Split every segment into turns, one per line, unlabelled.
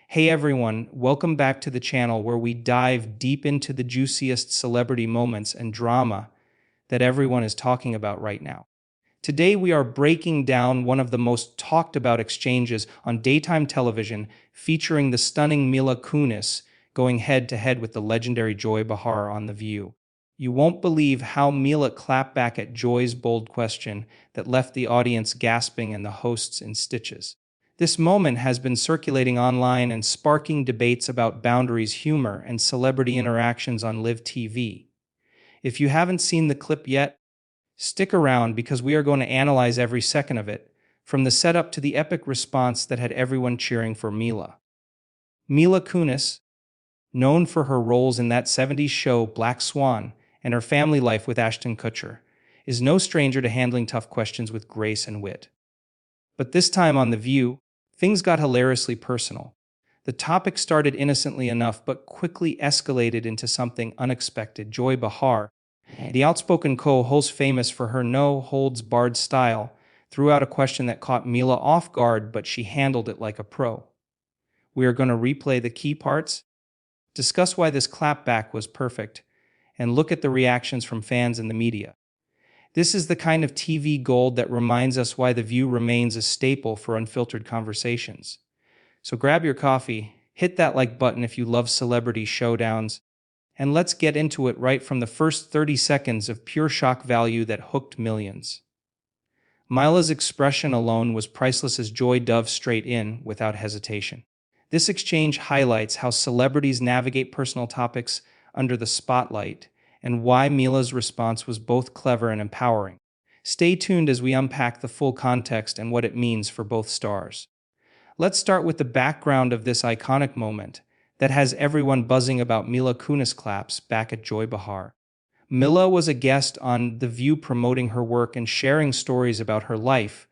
Hey everyone, welcome back to the channel where we dive deep into the juiciest celebrity moments and drama that everyone is talking about right now. Today we are breaking down one of the most talked about exchanges on daytime television, featuring the stunning Mila Kunis going head to head with the legendary Joy Behar on The View. You won't believe how Mila clapped back at Joy's bold question that left the audience gasping and the hosts in stitches. This moment has been circulating online and sparking debates about boundaries, humor, and celebrity interactions on live TV. If you haven't seen the clip yet, stick around because we are going to analyze every second of it, from the setup to the epic response that had everyone cheering for Mila. Mila Kunis, known for her roles in that 70s show Black Swan and her family life with Ashton Kutcher, is no stranger to handling tough questions with grace and wit. But this time on The View, things got hilariously personal. The topic started innocently enough but quickly escalated into something unexpected. Joy Behar, the outspoken co-host famous for her no-holds-barred style, threw out a question that caught Mila off guard, but she handled it like a pro. We are going to replay the key parts, discuss why this clapback was perfect, and look at the reactions from fans and the media. This is the kind of TV gold that reminds us why The View remains a staple for unfiltered conversations. So grab your coffee, hit that like button if you love celebrity showdowns, and let's get into it right from the first 30 seconds of pure shock value that hooked millions. Mila's expression alone was priceless as Joy dove straight in without hesitation. This exchange highlights how celebrities navigate personal topics under the spotlight, and why Mila's response was both clever and empowering. Stay tuned as we unpack the full context and what it means for both stars. Let's start with the background of this iconic moment that has everyone buzzing about Mila Kunis claps back at Joy Behar. Mila was a guest on The View promoting her work and sharing stories about her life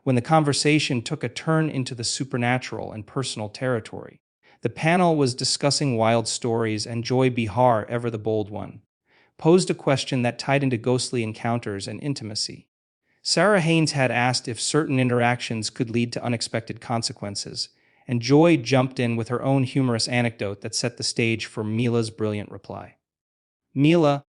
when the conversation took a turn into the supernatural and personal territory. The panel was discussing wild stories, and Joy Behar, ever the bold one, posed a question that tied into ghostly encounters and intimacy. Sarah Haynes had asked if certain interactions could lead to unexpected consequences, and Joy jumped in with her own humorous anecdote that set the stage for Mila's brilliant reply. Mila,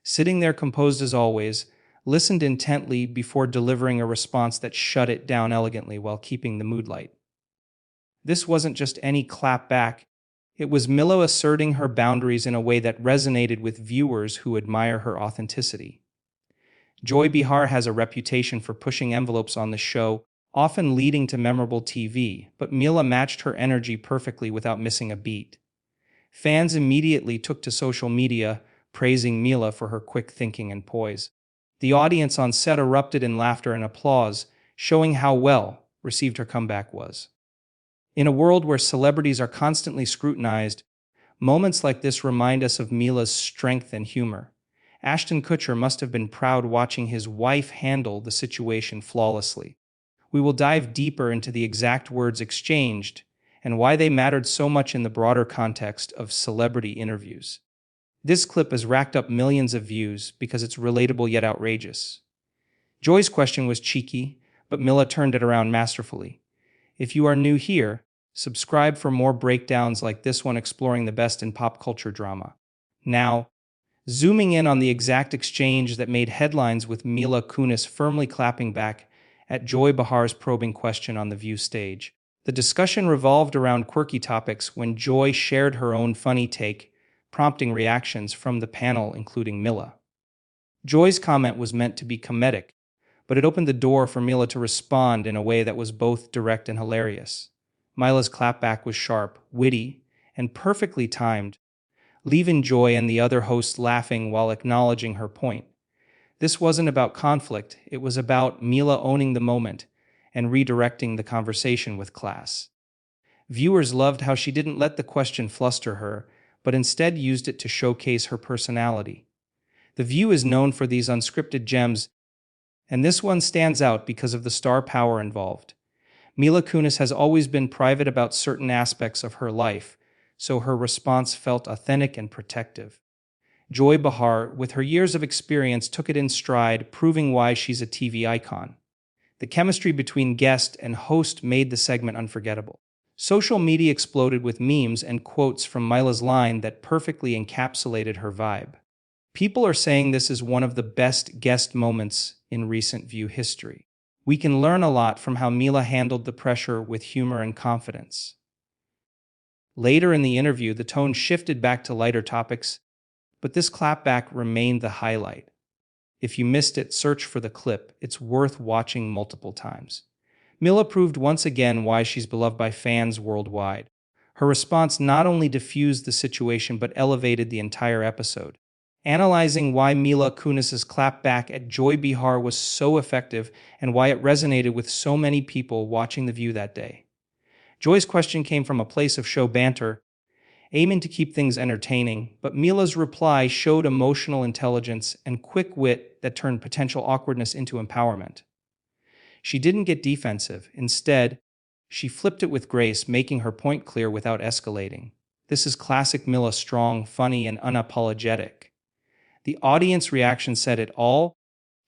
sitting there composed as always, listened intently before delivering a response that shut it down elegantly while keeping the mood light. This wasn't just any clap back. It was Mila asserting her boundaries in a way that resonated with viewers who admire her authenticity. Joy Behar has a reputation for pushing envelopes on the show, often leading to memorable TV, but Mila matched her energy perfectly without missing a beat. Fans immediately took to social media, praising Mila for her quick thinking and poise. The audience on set erupted in laughter and applause, showing how well received her comeback was. In a world where celebrities are constantly scrutinized, moments like this remind us of Mila's strength and humor. Ashton Kutcher must have been proud watching his wife handle the situation flawlessly. We will dive deeper into the exact words exchanged and why they mattered so much in the broader context of celebrity interviews. This clip has racked up millions of views because it's relatable yet outrageous. Joy's question was cheeky, but Mila turned it around masterfully. If you are new here, subscribe for more breakdowns like this one exploring the best in pop culture drama. Now, zooming in on the exact exchange that made headlines with Mila Kunis firmly clapping back at Joy Behar's probing question on The View stage. The discussion revolved around quirky topics when Joy shared her own funny take, prompting reactions from the panel, including Mila. Joy's comment was meant to be comedic, but it opened the door for Mila to respond in a way that was both direct and hilarious. Mila's clapback was sharp, witty, and perfectly timed, leaving Joy and the other hosts laughing while acknowledging her point. This wasn't about conflict, it was about Mila owning the moment and redirecting the conversation with class. Viewers loved how she didn't let the question fluster her, but instead used it to showcase her personality. The View is known for these unscripted gems, and this one stands out because of the star power involved. Mila Kunis has always been private about certain aspects of her life, so her response felt authentic and protective. Joy Behar, with her years of experience, took it in stride, proving why she's a TV icon. The chemistry between guest and host made the segment unforgettable. Social media exploded with memes and quotes from Mila's line that perfectly encapsulated her vibe. People are saying this is one of the best guest moments in recent View history. We can learn a lot from how Mila handled the pressure with humor and confidence. Later in the interview, the tone shifted back to lighter topics, but this clapback remained the highlight. If you missed it, search for the clip. It's worth watching multiple times. Mila proved once again why she's beloved by fans worldwide. Her response not only diffused the situation but elevated the entire episode. Analyzing why Mila Kunis's clapback at Joy Behar was so effective and why it resonated with so many people watching The View that day. Joy's question came from a place of show banter, aiming to keep things entertaining, but Mila's reply showed emotional intelligence and quick wit that turned potential awkwardness into empowerment. She didn't get defensive. Instead, she flipped it with grace, making her point clear without escalating. This is classic Mila, strong, funny, and unapologetic. The audience reaction said it all,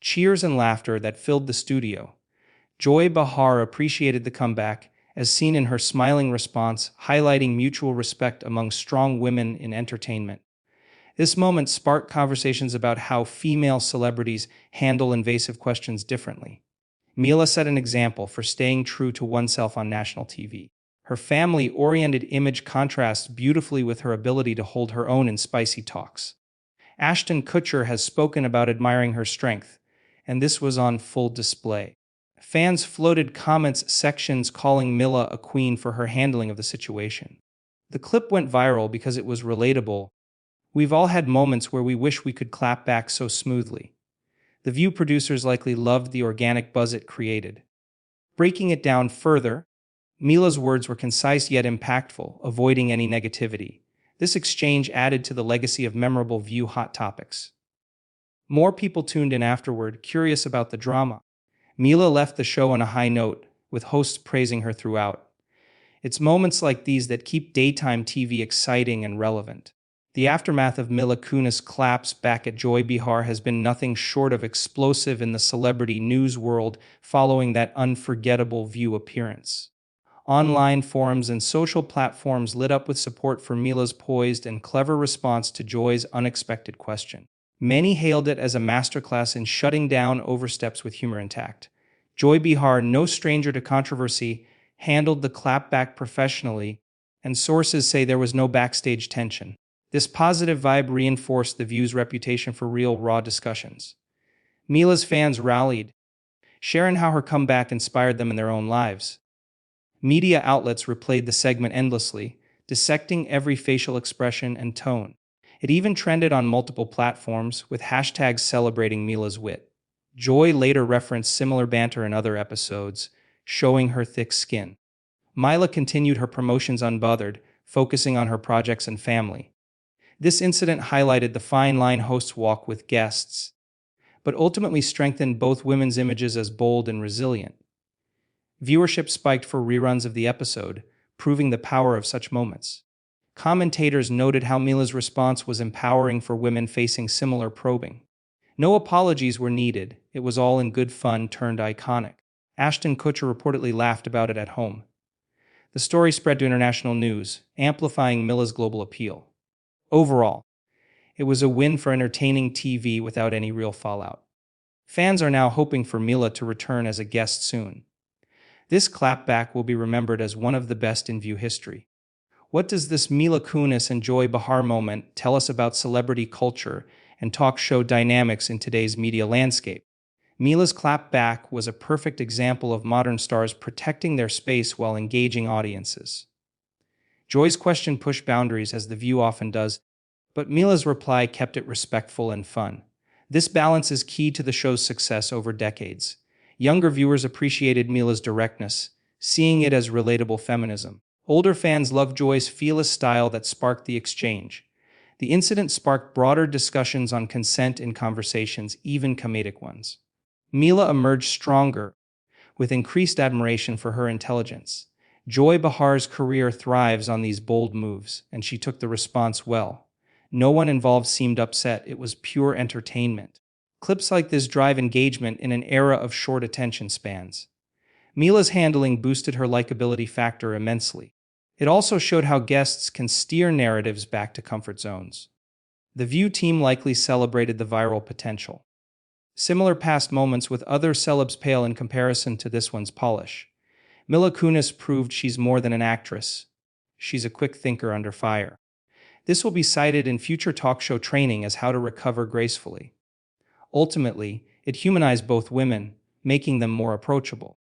cheers and laughter that filled the studio. Joy Behar appreciated the comeback, as seen in her smiling response, highlighting mutual respect among strong women in entertainment. This moment sparked conversations about how female celebrities handle invasive questions differently. Mila set an example for staying true to oneself on national TV. Her family-oriented image contrasts beautifully with her ability to hold her own in spicy talks. Ashton Kutcher has spoken about admiring her strength, and this was on full display. Fans floated comments sections calling Mila a queen for her handling of the situation. The clip went viral because it was relatable. We've all had moments where we wish we could clap back so smoothly. The View producers likely loved the organic buzz it created. Breaking it down further, Mila's words were concise yet impactful, avoiding any negativity. This exchange added to the legacy of memorable View hot topics. More people tuned in afterward, curious about the drama. Mila left the show on a high note, with hosts praising her throughout. It's moments like these that keep daytime TV exciting and relevant. The aftermath of Mila Kunis' claps back at Joy Behar has been nothing short of explosive in the celebrity news world following that unforgettable View appearance. Online forums and social platforms lit up with support for Mila's poised and clever response to Joy's unexpected question. Many hailed it as a masterclass in shutting down oversteps with humor intact. Joy Behar, no stranger to controversy, handled the clapback professionally, and sources say there was no backstage tension. This positive vibe reinforced The View's reputation for real, raw discussions. Mila's fans rallied, sharing how her comeback inspired them in their own lives. Media outlets replayed the segment endlessly, dissecting every facial expression and tone. It even trended on multiple platforms, with hashtags celebrating Mila's wit. Joy later referenced similar banter in other episodes, showing her thick skin. Mila continued her promotions unbothered, focusing on her projects and family. This incident highlighted the fine line hosts walk with guests, but ultimately strengthened both women's images as bold and resilient. Viewership spiked for reruns of the episode, proving the power of such moments. Commentators noted how Mila's response was empowering for women facing similar probing. No apologies were needed, it was all in good fun turned iconic. Ashton Kutcher reportedly laughed about it at home. The story spread to international news, amplifying Mila's global appeal. Overall, it was a win for entertaining TV without any real fallout. Fans are now hoping for Mila to return as a guest soon. This clapback will be remembered as one of the best in View history. What does this Mila Kunis and Joy Behar moment tell us about celebrity culture and talk show dynamics in today's media landscape? Mila's clapback was a perfect example of modern stars protecting their space while engaging audiences. Joy's question pushed boundaries, as The View often does, but Mila's reply kept it respectful and fun. This balance is key to the show's success over decades. Younger viewers appreciated Mila's directness, seeing it as relatable feminism. Older fans loved Joy's fearless style that sparked the exchange. The incident sparked broader discussions on consent in conversations, even comedic ones. Mila emerged stronger, with increased admiration for her intelligence. Joy Behar's career thrives on these bold moves, and she took the response well. No one involved seemed upset, it was pure entertainment. Clips like this drive engagement in an era of short attention spans. Mila's handling boosted her likability factor immensely. It also showed how guests can steer narratives back to comfort zones. The View team likely celebrated the viral potential. Similar past moments with other celebs pale in comparison to this one's polish. Mila Kunis proved she's more than an actress. She's a quick thinker under fire. This will be cited in future talk show training as how to recover gracefully. Ultimately, it humanized both women, making them more approachable.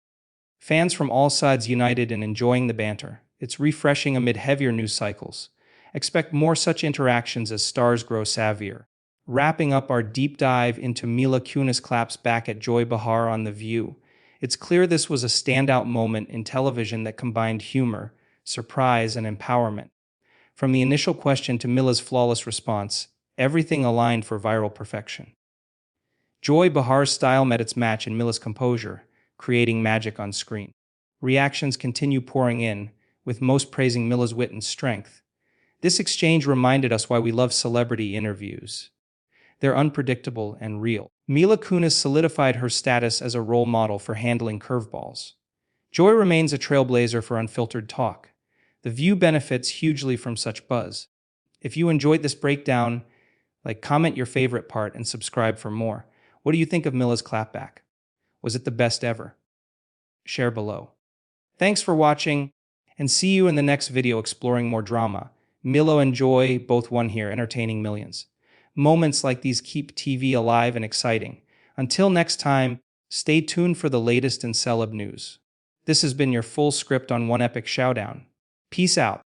Fans from all sides united in enjoying the banter. It's refreshing amid heavier news cycles. Expect more such interactions as stars grow savvier. Wrapping up our deep dive into Mila Kunis Clapback at Joy Behar on The View, it's clear this was a standout moment in television that combined humor, surprise, and empowerment. From the initial question to Mila's flawless response, everything aligned for viral perfection. Joy Behar's style met its match in Mila's composure, creating magic on screen. Reactions continue pouring in, with most praising Mila's wit and strength. This exchange reminded us why we love celebrity interviews. They're unpredictable and real. Mila Kunis solidified her status as a role model for handling curveballs. Joy remains a trailblazer for unfiltered talk. The View benefits hugely from such buzz. If you enjoyed this breakdown, comment your favorite part and subscribe for more. What do you think of Mila's clapback? Was it the best ever? Share below. Thanks for watching, and see you in the next video exploring more drama. Mila and Joy both won here, entertaining millions. Moments like these keep TV alive and exciting. Until next time, stay tuned for the latest in celeb news. This has been your full script on One Epic Showdown. Peace out.